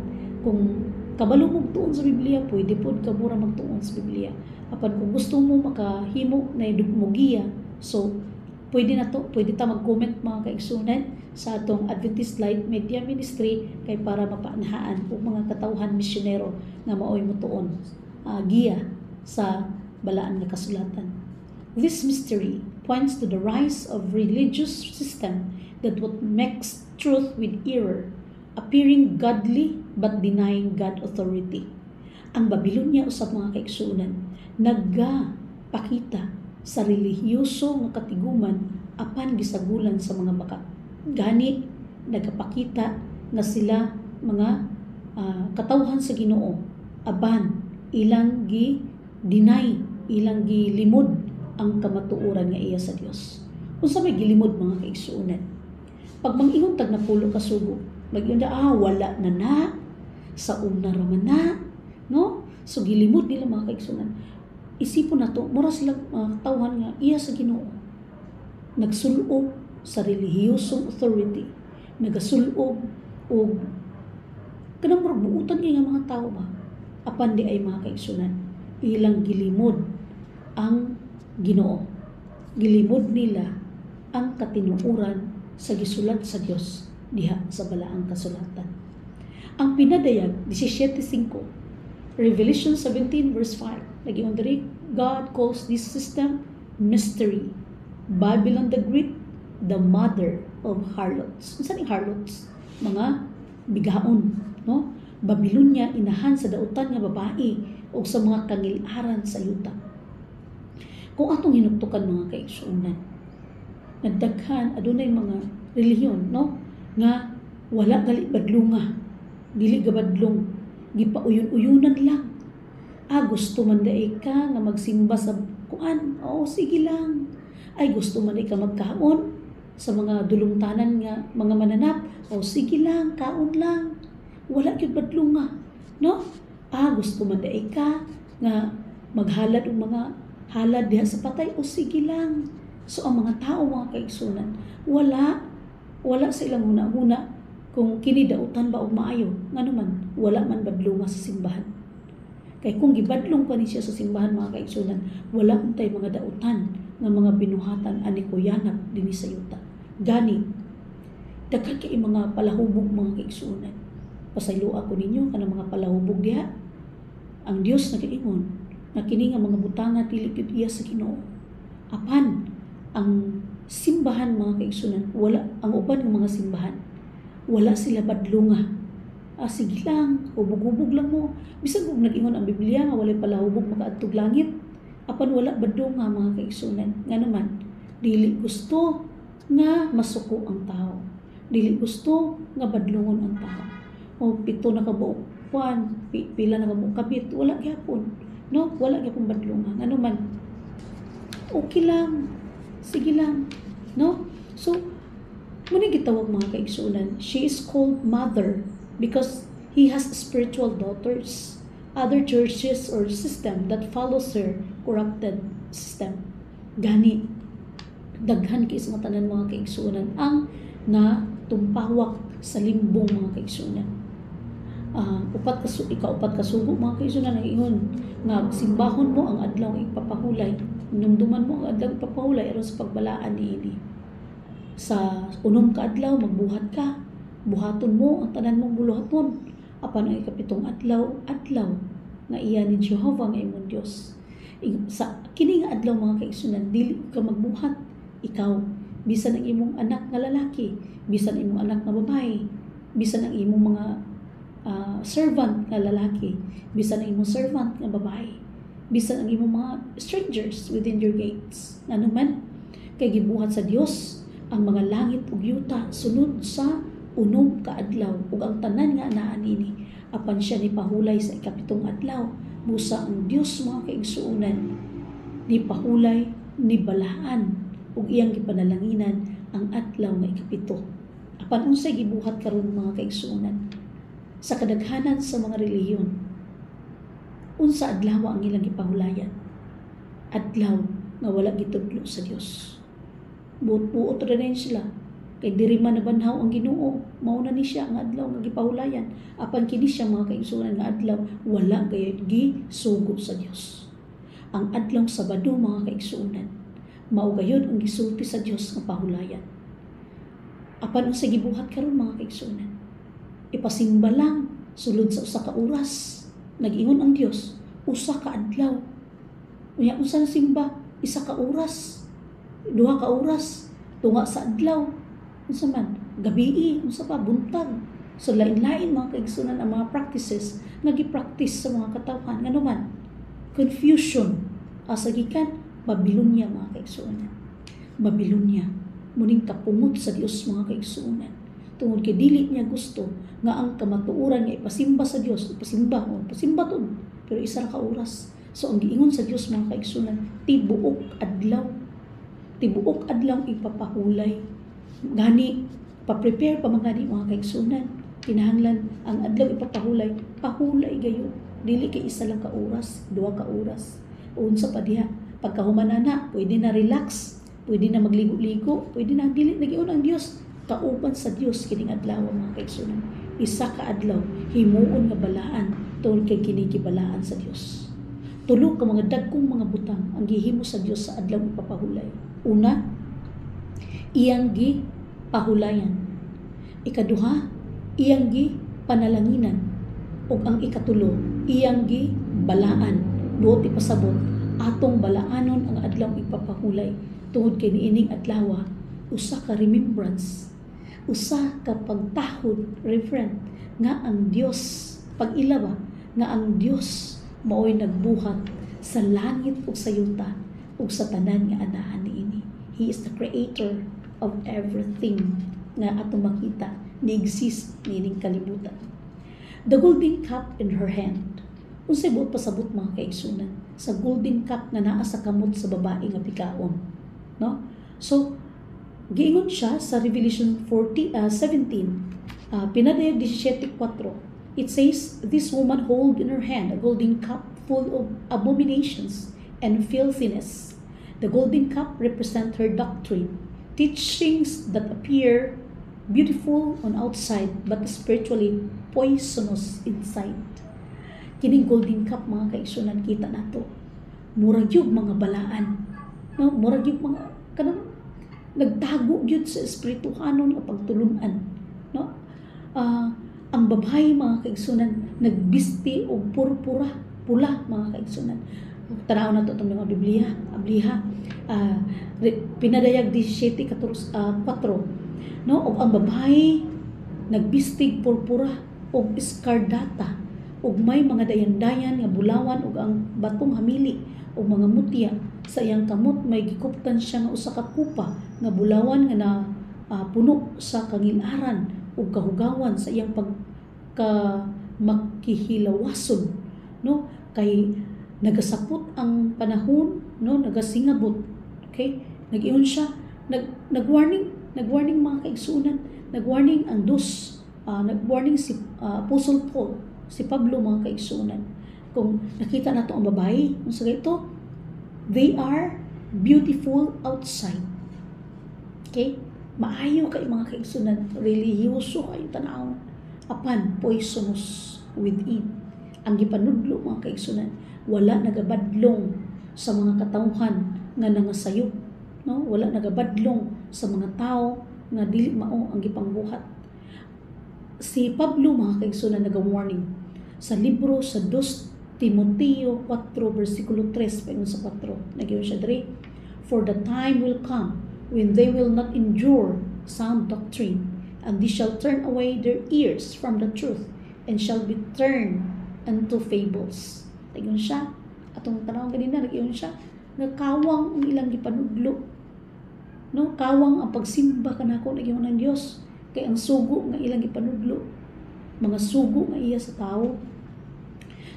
Kung kabalo mo magtuon sa Biblia, pwede pod ka mura magtuon sa Biblia. Apan kung gusto mo makahimo na idugmogiya, so pwede na to, pwede ta mag-comment mga kaigsunan sa atong Adventist Light Media Ministry kay para mapaanahaan og mga katawhan misyonero nga maoy motuon giya sa balaan nga kasulatan. This mystery points to the rise of religious system that would mix truth with error, appearing godly but denying God authority. Ang Babylonia usab mga kaigsuonan nagapakita sa relihiyoso nga katiguman apan gisagulan sa mga bakat. Gani nagapakita nga sila mga katawhan sa Ginoo aban ilang gi-deny, ilang gilimod ang kamatuoran nga iya sa Dios. Unsa may gilimod mga kaigsuonan? Pag mangingon tag napulo ka sugo, mag-ingon wala na sa una raman na, no? So gilimod nila mga kaigsuonan. Isipon nato, mura sila tawhan nga iya sa Ginoo. Nagsulob sa relihiyosong authority, nagasulob og kanang murag buutan nga mga tao ba? Apan di ay mga kaigsuonan, ilang gilimod ang Ginoo. Gilimod nila ang katinuoran sa gisulat sa Dios diha sa balaang kasulatan. Ang pinadayag 17:5, Revelation 17 verse 5, nagingon diri, God calls this system mystery, Babylon the Great, the mother of harlots. Unsa ni harlots? Mga bigaon, no? Babylonia inahan sa dautan nga babae o sa mga kangilaran sa yuta. Kung atong hinuktukan mga kaigsuonan, nagdaghan adunay mga relihiyon, no, nga wala gali badlunga, dili gabadlong, gipauyon-uyunan lang. Gusto man daay ka nga magsimba sa kuan, sige lang. Ay gusto man daay ka magkaon sa mga dulungtanan nga mga mananap, sige lang, kaon lang. Wala gyud badlunga, no? Gusto man daay ka nga maghalad og mga halad diha sa patay, sige lang. So ang mga tao mga kaigsuonan, wala sa ilang huna-huna kung kini dautan ba og maayo, ngano man wala man badlunga sa simbahan. Kay kung gibadlong pa ni siya sa simbahan mga kaigsuonan, wala untay mga dautan nga mga binuhatan ani kuyanap dinhi sa yuta. Gani daghan kay mga palahubog mga kaigsuonan. Pasaylo ako ninyo kanang mga palahubog diha. Ang Dios nagaingon na kini nga mga butanga dili gyud iya sa Ginoo. Apan ang simbahan mga kaigsuonan, wala ang uban ng mga simbahan, wala sila badlunga. Sige lang, hubog-hubog lang mo. Bisan kung nag-ingon ang Biblia nga walay palahubog makaadtog langit, apan wala badlunga mga kaigsuonan. Nga naman, dili gusto nga masuko ang tao. Dili gusto nga badlungon ang tao. O pito na kabuupan, pila na kabuok kabit, wala gyapon. No, wala gyapon badlunga. Nga naman, okay lang. Sige lang, no? So, muna gitawag mga kaigsuonan, she is called mother because he has spiritual daughters. Other churches or system that follows her corrupted system. Gani, daghan kay sa tanan mga kaigsuonan ang na tumpawak sa limbong mga kaigsuonan. Ika-upat kasugo mga kaigsuonan ang ingon nga simbahon mo ang adlaw ipapahulay, numduman mo ang adlaw ipapahulay aron sa pagbalaan niini. Sa unom ka adlaw magbuhat ka, buhaton mo ang tanan mong buluhaton. Apan ang ikapitong adlaw nga iya ni Jehovah nga imong Dios. Sa kini nga adlaw mga kaigsuonan, dili ka magbuhat. Ikaw, bisan ang imong anak nga lalaki, bisan ang imong anak nga babae, bisan ang imong mga servant nga lalaki, bisan ang imong servant nga babae, bisan ang imong mga strangers within your gates. Ano man, kay gibuhat sa Dios ang mga langit ug yuta sunod sa unog ka adlaw ug ang tanan nga anaa nini apan siya ni pahulay sa ikapitong adlaw. Busa ang Dios mga kaigsuonan ni pahulay ni balaan ug iyang gipanalanginan ang adlaw nga ikapito. Apan unsay gibuhat karon mga kaigsuonan sa kadaghanan sa mga relihiyon, unsa adlaw ang ilang gipahulayan? Adlaw nga wala gitudlo sa Dios. Buot-buot ra din sila. Kay diri man nabanhaw ang Ginoo, mao na ni siya ang adlaw nga gipahulayan. Apan kini siya mga kaigsuonan nga adlaw wala gayud gisugo sa Dios. Ang adlaw Sabado mga kaigsuonan, mao gayud ang gisulti sa Dios nga pahulayan. Apan ang gibuhat karon mga kaigsuonan, ipasimba lang sulod sa usa ka oras. Nag-ingon ang Dios, usa ka adlaw. Unya unsa simba? Isa ka oras, 2 ka oras, tunga sa adlaw. Unsa man? Gabi, unsa pa buntag. So lain-lain mga kaigsunan ang mga practices nga gi-practice sa mga katawhan. Ngano man? Confusion. Asa gikan? Babilonia mga kaigsunan. Babilonia. Muning kapungot sa Dios mga kaigsunan. Tungod kay dili niya gusto nga ang kamatuoran nga ipasimba sa Dios, ipasimba to, pero isa ra ka oras. So ang giingon sa Dios mga kaigsunan, tibuok adlaw ipapahulay. Gani pa-prepare pa mga kaigsunan. Kinahanglan ang adlaw ipapahulay, pahulay gayon. Dili kay isa lang ka oras, 2 ka oras. Unsa pa diha? Pagkahuman na, pwede na relax, pwede na magligo-ligo, pwede na dili nagiun ang Dios. Kauban sa Dios kining adlaw mga kaigsunan. Isa ka adlaw himuon nga balaan tungod kay kini gibalaan sa Dios. Tulo ka mga dagkong mga butang ang gihimo sa Dios sa adlaw ipapahulay. Una, iyang gi pahulayan. Ikaduha, iyang gi panalanginan. Ug ang ikatulo, iyang gi balaan. Buot ipasabot atong balaanon ang adlaw ipapahulay tungod kay niining adlaw usa ka remembrance, usa ka pagtahod, reverent nga ang Dios pag-ilawa nga ang Dios maoy nagbuhat sa langit ug sa yuta ug sa tanan nga anahan niini. He is the creator of everything nga ato makita ni exist nining kalibutan. The golden cup in her hand. Unsay buot pasabot mga kaigsunan sa golden cup nga naa sa kamot sa babae nga pikaon, no? So giingon siya sa Revelation 17, pinadayag 17:4. It says, "This woman hold in her hand a golden cup full of abominations and filthiness." The golden cup represent her doctrine, teachings that appear beautiful on outside but spiritually poisonous inside. Kining golden cup mga kaigsunan kita nato. Murag yung mga balaan, no? Murag yung mga kanang nagtago gyud sa espirituhanon nga pagtulunan, no? Ang babae mga kaigsunan nagbisti og purpura, pula mga kaigsunan. Tanaw na to itong mga Biblia, pinadayag 17:4, no? Og ang babae nagbistig purpura og iskardata, ug may mga dayan-dayan nga bulawan ug ang batong hamili ug mga mutya sa iyang kamot. May gikuptan siya nga usa ka kupa nga bulawan nga na puno sa kangilaran ug kahugawan sa iyang makihilawason, no? Kay nagasapot ang panahon, no? Nagasingabot. Okay? Nag-iyon siya, nag-warning mga kaigsunan, nag-warning ang nag-warning si Apostle Paul, si Pablo mga kaigsunan. Kung nakita nato ang babae, kung sa ito, they are beautiful outside. Okay? Maayo kay mga kaigsunan, relihiyoso kayo tanaw, apan poisonous within. Ang gipanudlo mga kaigsunan, wala nagabadlong sa mga katawhan nga nangasayop, no? Wala nagabadlong sa mga tao nga dili mao ang gipangbuhat. Si Pablo mga kaigsunan nag-warning sa libro sa 2 Timoteo 4 versikulo 3 paingon sa 4. Nagyon siya diri, "For the time will come when they will not endure sound doctrine, and they shall turn away their ears from the truth, and shall be turned unto fables." Nagyon siya. Atong tanaw ganina nagyon siya nga kawang ang ilang gipanudlo, no? Kawang ang pagsimba kanako nagyon ng Dios kay ang sugo nga ilang gipanudlo, mga sugo nga iya sa tao.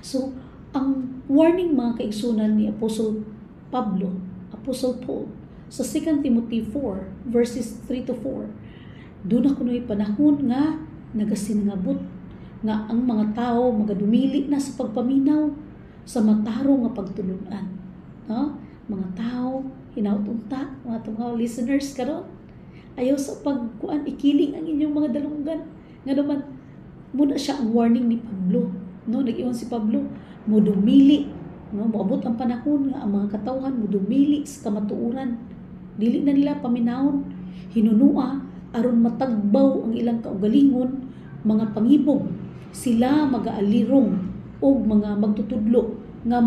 So ang warning mga kaigsunan ni Apostle Paul sa 2 Timothy 4 verses 3-4, doon ako no'y panahon nga nagasinangabot nga ang mga tao magadumili na sa pagpaminaw sa matarong nga pagtulunan, no? Mga tao hinaut-unta, mga listeners karon, ayaw sa pagkuan ikiling ang inyong mga dalunggan nga naman muna siya ang warning ni Pablo, no? Nag-iwan si Pablo, mo dumili, no? Moabot ang panahon nga ang mga katawhan mo dumili sa kamatuoran, dili na nila paminawon, hinunua aron matagbaw ang ilang kaugalingon, mga pangibog, sila mag-aalirong o mga magtutudlo nga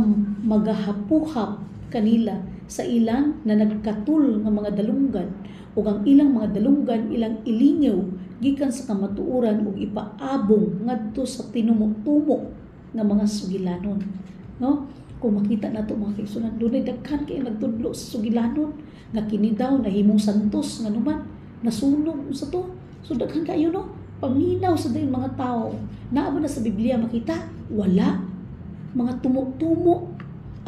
magahapuhap kanila sa ilang na nagkatul nga mga dalunggan ug ang ilang mga dalunggan ilang ilingaw gikan sa kamatuoran ug ipaabong ngadto sa tinumo-tumo nga mga sugilanon, no? Kung makita nato mga kaigsunan, dunay daghan kay nagtudlo sa sugilanon nga kini daw nahimong santos nga numan nasunog sa to. So daghan kayo, no? Paminaw sa dayon mga tao. Naa ba na sa Biblia makita? Wala. Mga tumo-tumo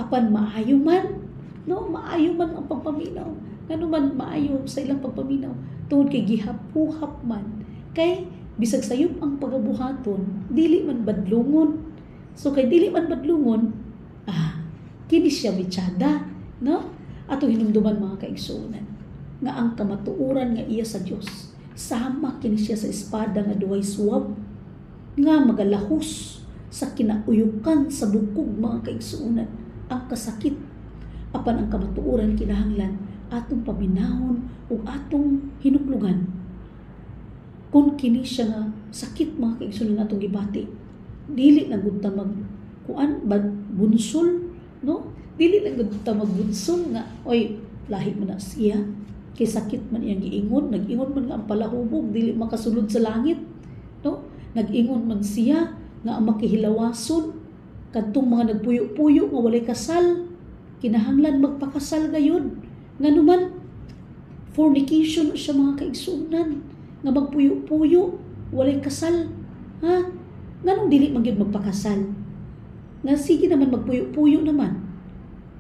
apan maayo man, no? Maayo man ang pagpaminaw. Ngano man maayo sa ilang pagpaminaw tungod kay gihapuhap man. Kay bisag sayop ang pagabuhaton, dili man badlungon. So kay dili man badlungon, kini siya mitsada, no? Ato hinumduman mga kaigsuonan nga ang kamatuoran nga iya sa Dios sama kini siya sa espada nga duhay suwab nga magalahos sa kinauyukan sa bukog mga kaigsuonan ang kasakit apan ang kamatuoran kinahanglan atong paminahon ug atong hinuklugan kung kini siya nga sakit mga kaigsuonan atong gibati dili na gud ta mag kuan bunsol, no? Dili lang gud ta magbunsol nga oy lahi man na siya kay sakit man iyang giingon, nag-ingon man nga ang palahubog dili makasulod sa langit, no? Nag-ingon man siya nga ang makihilawason kadtong mga nagpuyo-puyo nga walay kasal kinahanglan magpakasal gayud nganuman fornication siya mga kaigsuonan nga magpuyo-puyo walay kasal, ha? Nganong dili man gyud magpakasal? Nga sige naman magpuyo-puyo naman.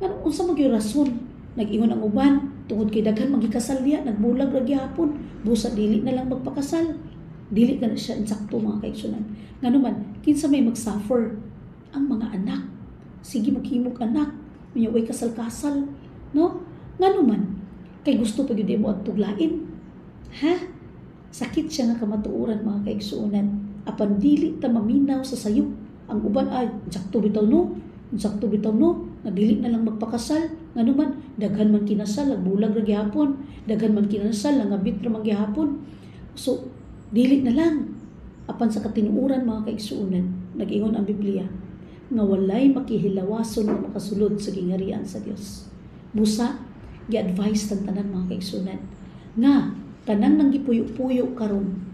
Nganong unsa man gyud rason? Nag-ingon ang uban tungod kay daghan magikasal diya, nagbulag ra gyapon, busa dili na lang magpakasal. Dili na siya insakto mga kaigsunan. Nganuman kinsa may mag-suffer ang mga anak. Sige maghimog anak, unya way kasal-kasal, no? Nganuman kay gusto pa gyud mo adtong lain. Ha? Sakit siya nga kamatuoran mga kaigsuonan. Apan dili ta maminaw sa sayop ang uban ay sakto bitaw no nga dili na lang magpakasal nganuman daghan man kinasal nagbulag ra gyapon daghan man kinasal nangabit ra man gyapon so dili na lang apan sa katinuoran mga kaigsuonan nag-ingon ang Biblia nga walay makihilawason nga makasulod sa gingarian sa Dios busa gi-advise tan tanan mga kaigsuonan nga kanang nanggipuyo-puyo karon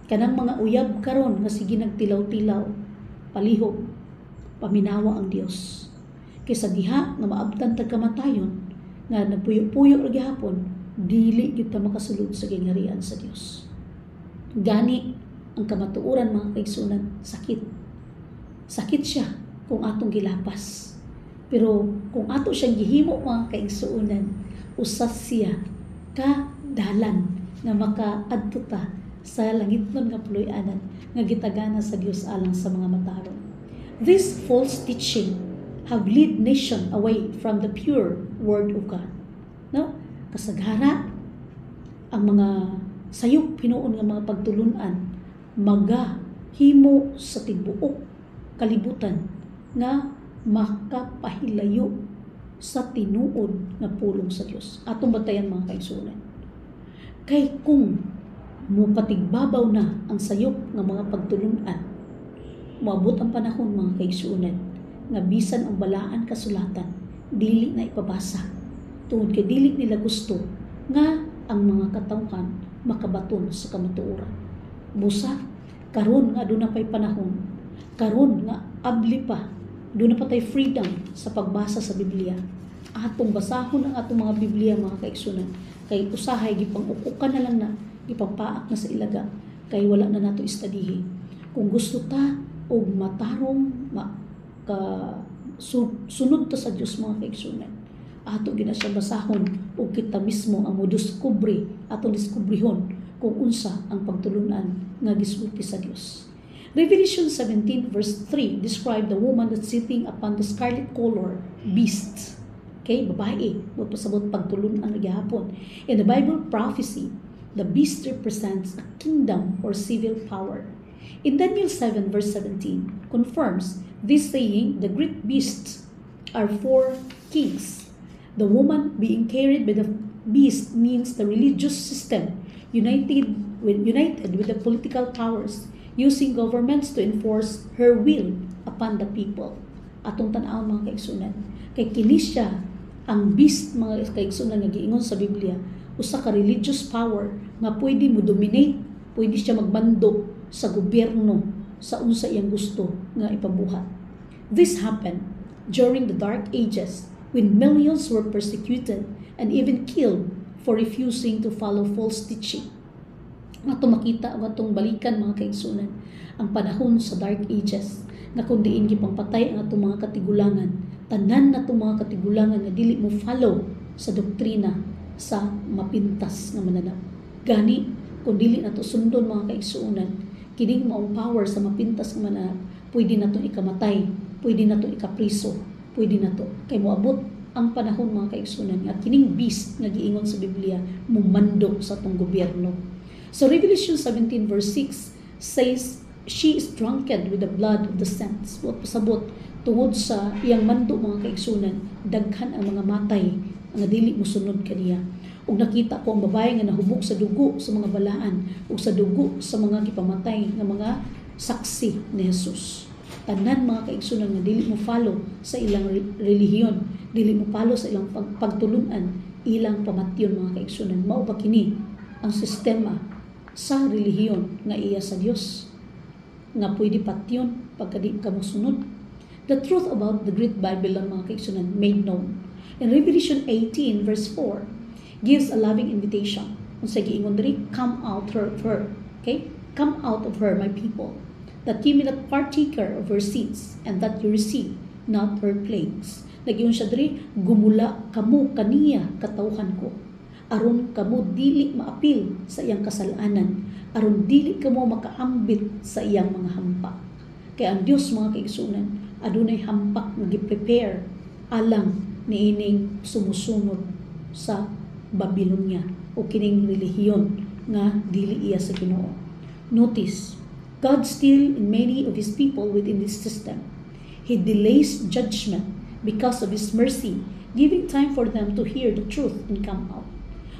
kanang mga uyab karon nga sige nagtilaw-tilaw palihog paminawa ang Dios kaysa diha nga maabtan tag kamatayon nga nagpuyo-puyo ra gihapon dili gyud ta makasulod sa gingharian sa Dios gani ang kamatuoran mga kaigsuonan sakit siya kung atong gilapas pero kung ato siyang gihimo mga kaigsuonan usas siya ka dalan nga makaadto ta sa langitnon nga puloy-anan nga gitagana sa Dios alang sa mga matarong. This false teaching have lead nation away from the pure word of God. No? Kasagara ang mga sayop hinuon nga mga pagtulunan magahimo sa tibuok kalibutan nga makapahilayo sa tinuod nga pulong sa Dios. Atong batayan mga kaigsuonan. Kay kung mupatigbabaw na ang sayop nga mga pagtulunan moabot ang panahon mga kaigsuonan nga bisan ang balaan kasulatan dili na ipabasa tungod kay dili nila gusto nga ang mga katawhan makabaton sa kamatuoran busa karon nga aduna pay panahon karon nga abli pa aduna pa tay freedom sa pagbasa sa Biblia atong basahon ang atong mga Biblia mga kaigsuonan kay usahay gipang-ukukan na lang na ipampaak na sa ilaga kay wala na nato istadihi kung gusto ta og matarong sunod ta sa Dios mga kaigsuonan ato gina siya basahon og kita mismo ang modiskubre ato diskubrihon kung unsa ang pagtulunan nga gisulti sa Dios. Revelation 17 verse 3 describe the woman that's sitting upon the scarlet color beast. Okay, babae, pasabot pagtulunan nga gihapon. In the Bible prophecy, the beast represents a kingdom or civil power. In Daniel 7 verse 17 confirms this saying, the great beasts are 4 kings. The woman being carried by the beast means the religious system united with the political powers using governments to enforce her will upon the people. atong tan-awon mga kaigsunan. Kay kini siya ang beast mga kaigsunan nga giingon sa Biblia, usa ka religious power nga pwede mo dominate, pwede siya magmando sa gobyerno sa unsa iyang gusto nga ipabuhat. This happened during the Dark Ages when millions were persecuted and even killed for refusing to follow false teaching. Ato makita o atong balikan mga kaigsunan ang panahon sa Dark Ages nga kung diin gipangpatay ang atong mga katigulangan, tanan na itong mga katigulangan nga dili mo follow sa doktrina sa mapintas nga mananap. Gani, kung dili na ito sundon mga kaigsuunan, kining maong power sa mapintas nga mananap, pwede na ito ikamatay, pwede na ito ikapriso, pwede na ito. Kay moabot ang panahon mga kaigsuunan nga kining beast nga giingon sa Biblia mumando sa itong gobyerno. So Revelation 17 verse 6 says, she is drunken with the blood of the saints. What pasabot tungod sa iyang mando mga kaigsunan, daghan ang mga matay nga dili mosunod kaniya. Ug nakita ko ang babae nga nahubog sa dugo sa mga balaan ug sa dugo sa mga gipamatay nga mga saksi ni Jesus. Tanan mga kaigsunan nga dili mo follow sa ilang relihiyon, dili mo follow sa ilang pagtulunan, ilang pamatyon mga kaigsunan. Mao ba kini ang sistema sa relihiyon nga iya sa Dios nga pwede patyon pagka di ka mosunod? The truth about the great Babylon mga kaigsunan made known in Revelation 18 verse 4 gives a loving invitation. Unsa giingon diri, come out of her, okay, come out of her my people, that ye may not partaker of her sins, and that you receive not her plagues. Nagiyon siya diri, gumula kamo kaniya katawhan ko, aron kamo dili maapil sa iyang kasalanan, aron dili kamo makaambit sa iyang mga hampak. Kay ang Dios mga kaigsunan adunay hampak nga gi-prepare alang niining sumusunod sa Babylonia o kining relihiyon nga dili iya sa Ginoo. Notice, God still in many of His people within this system. He delays judgment because of His mercy, giving time for them to hear the truth and come out.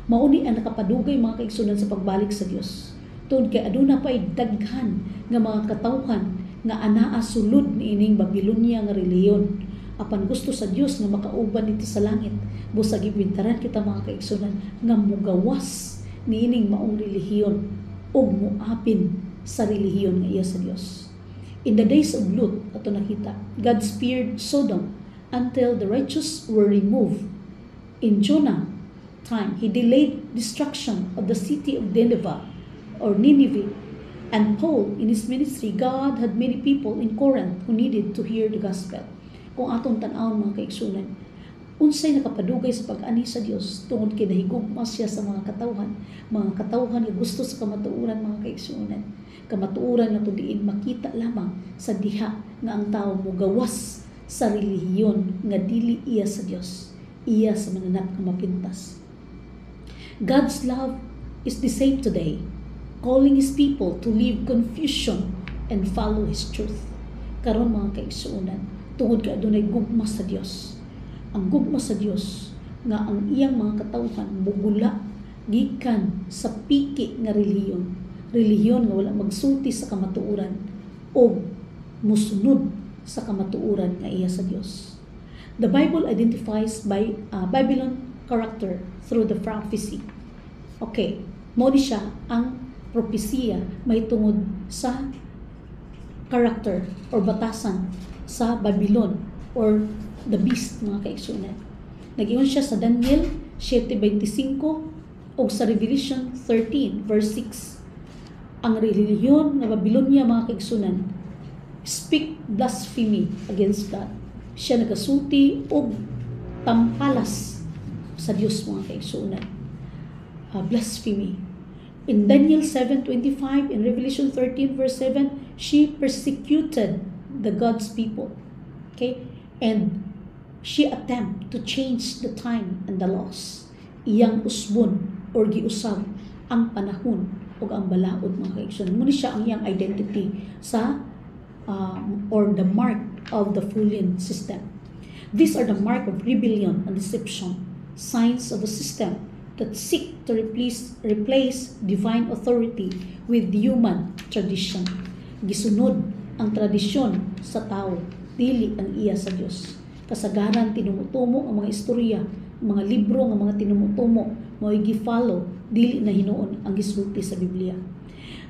Mauni ang nakapadugay mga kaigsunan sa pagbalik sa Dios. Tungod kay aduna pay daghan nga mga katawhan nga anaa sulod niining Babylonia nga relihiyon. Apan gusto sa Dios nga makauban dito sa langit, busag ibintaran kita mga kaigsunan nga mugawas niining maong relihiyon ug muapin sa relihiyon nga iya sa Dios. In the days of Lot, ato nakita, God spared Sodom until the righteous were removed. In Jonah time, He delayed destruction of the city of Nineveh or Nineveh. And Paul, in his ministry, God had many people in Corinth who needed to hear the gospel. Kung atong tan-awon mga kaigsunan, unsay nakapadugay sa pag-ani sa Dios tungod kay nahigugma siya sa mga katawhan nga gusto sa kamatuoran mga kaigsunan. Kamatuoran nga tudiin makita lamang sa diha nga ang tawo mogawas sa relihiyon nga dili iya sa Dios, iya sa mananap nga mapintas. God's love is the same today, calling His people to leave confusion and follow His truth. Karon mga kaigsunan, tungod kay adunay gugma sa Dios. Ang gugma sa Dios nga ang iyang mga katawhan mugula gikan sa piki nga relihiyon nga wala magsulti sa kamatuoran o musunod sa kamatuoran nga iya sa Dios. The Bible identifies by Babylon character through the prophecy. Okay, mo di siya ang propesiya may tungod sa character or batasan sa Babylon or the beast mga kaigsunan. Nag-iwan siya sa Daniel 7:25 o sa Revelation 13 verse 6. Ang relihiyon ng Babylonia mga kaigsunan speak blasphemy against God. Siya nagasulti og tampalas sa Dios mga kaigsunan. Blasphemy. In Daniel 7:25, in Revelation 13 verse 7, she persecuted the God's people. Okay? And she attempt to change the time and the laws. Iyang usbon or giusab ang panahon o ang balaod mga kaigsunan. Muna siya ang iyang identity sa or the mark of the Fullian system. These are the mark of rebellion and deception, signs of a system that seek to replace divine authority with human tradition. Gisunod ang tradisyon sa tao dili ang iya sa Dios. Kasagaran tinumutumo ang mga istorya, mga libro nga mga tinumutumo mo'y gi-follow, dili na hinuon ang gisulti sa Biblia.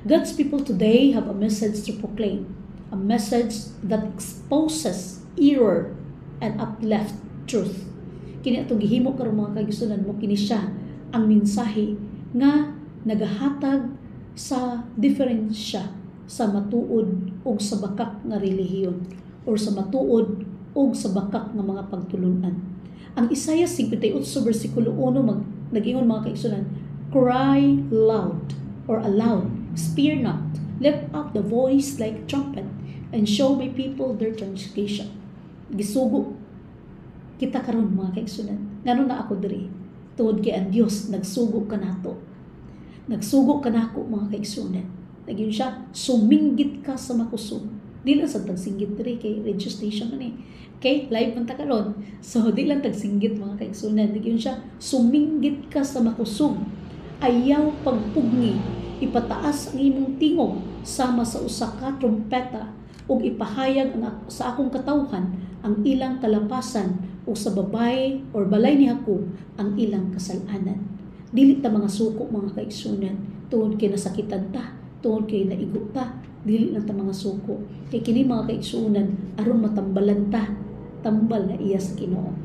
God's people today have a message to proclaim, a message that exposes error and uplift truth. Kini atong gihimo karon mga kaigsunan mo, kini siya ang mensahe nga nagahatag sa diferensya sa matuod ug sa bakak nga relihiyon or sa matuod ug sa bakak nga mga pagtulunan. Ang Isaiah 58 versikulo 1 nag-ingon mga kaigsunan, cry loud or aloud, spare not, lift up the voice like trumpet, and show my people their transgression. Gisugo kita karon mga kaigsunan. Ngano na ako diri? Tuod kay ang Dios nagsugo kanato. Nagsugo kanako mga kaigsunan. Nagyon siya, suminggit ka sa makusog. Di lang sa tagsinggit diri kay radio station ni. Okay, live man ta karon. So di lang tagsinggit mga kaigsunan. Nagyon siya, suminggit ka sa makusog. Ayaw pagpugni, ipataas ang imong tingog sama sa usa ka trumpeta ug ipahayag sa akong katawhan ang ilang kalapasan o sa babay or balay ni Jacob ang ilang kasalanan. Dili ta mga suko mga kaigsunan, tuod kay nasakitan ta, tuod kay naigo ta, dili lang ta mga suko. Kay kini mga kaigsunan aron matambalan ta, tambal na iya sa Ginoo.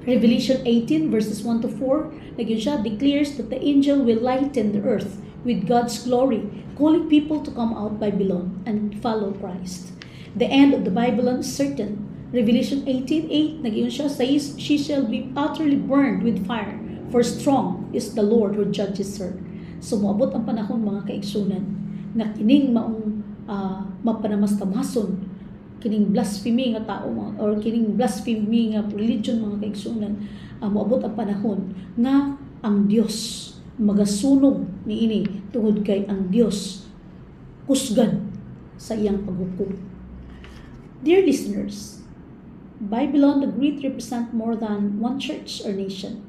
Revelation 18 verses 1 to 4, nagyon siya, declares that the angel will lighten the earth with God's glory, calling people to come out Babylon and follow Christ. The end of the Babylon is certain. Revelation 18:8 nagyon siya, says, she shall be utterly burned with fire, for strong is the Lord who judges her. So moabot ang panahon mga kaigsunan na kining maong mapanamastamason, kining blasphemy nga tao or kining blasphemy nga religion mga kaigsunan, moabot ang panahon nga ang Dios magasunog niini tungod kay ang Dios kusgan sa iyang paghukom. Dear listeners, Babylon the Great represent more than one church or nation.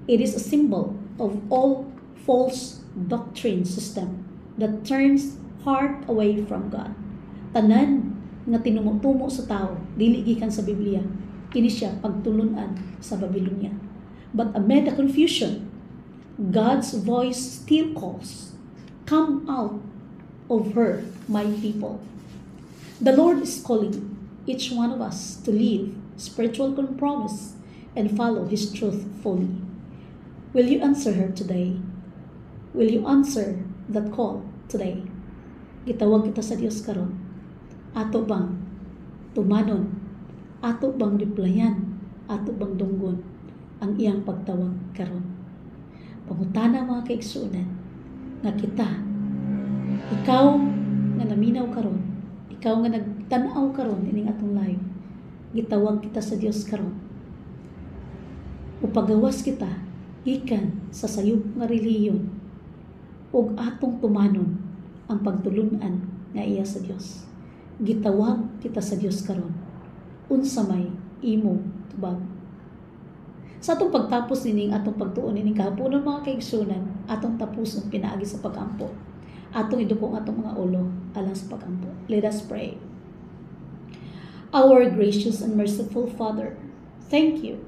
It is a symbol of all false doctrine system that turns heart away from God. Tanan nga tinumutumo sa tao, dili gikan sa Biblia, kini siya pagtulunan sa Babylonia. But amid the confusion, God's voice still calls, come out of her, my people. The Lord is calling each one of us to live spiritual compromise and follow His truth fully. Will you answer her today? Will you answer that call today? Gitawag kita sa Dios karon. Ato bang tumanon? Ato bang replyan? Ato bang dunggon ang iyang pagtawag karon? Pangutana mga kaigsunan nga kita, ikaw nga naminaw karon, ikaw nga nagtanaw karon ining atong live, gitawag kita sa Dios karon. Upagawas kita gikan sa sayop nga relihiyon ug atong tumanon ang pagtulunan nga iya sa Dios. Gitawag kita sa Dios karon. Unsa may imo tubag? Sa atong pagtapos nining atong pagtuon nining kahaponon mga kaigsunan, atong tapuson pinaagi sa pagampo. Atong idukong atong mga ulo alang sa pagampo. Let us pray. Our gracious and merciful Father, thank you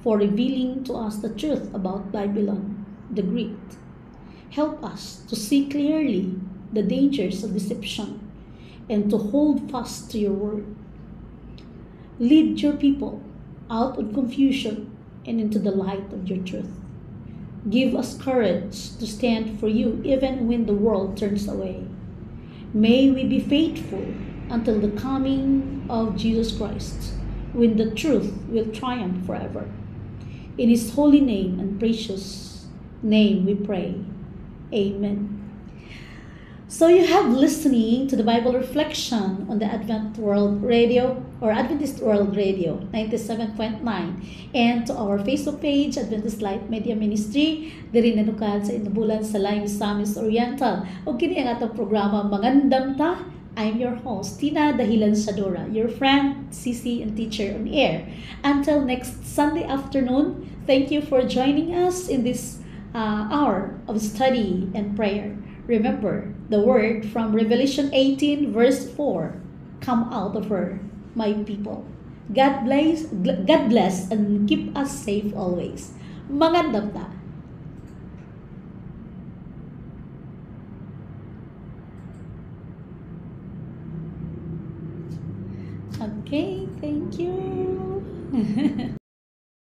for revealing to us the truth about Babylon the Great. Help us to see clearly the dangers of deception and to hold fast to your word. Lead your people out of confusion and into the light of your truth. Give us courage to stand for you even when the world turns away. May we be faithful until the coming of Jesus Christ, when the truth will triumph forever. In His holy name and precious name we pray. Amen. So you have listening to the Bible reflection on the Advent World Radio or Adventist World Radio 97.9 and to our Facebook page Adventist Light Media Ministry diri nanukad sa Inubulan sa Laing Misamis Oriental. O kini ang atong programa Mangandam Ta. I'm your host Tina Dahilan Sadora, your friend, CC and teacher on air. Until next Sunday afternoon, thank you for joining us in this hour of study and prayer. Remember the word from Revelation 18 verse 4, come out of her, my people. God bless and keep us safe always. Magandang ta. Okay, thank you.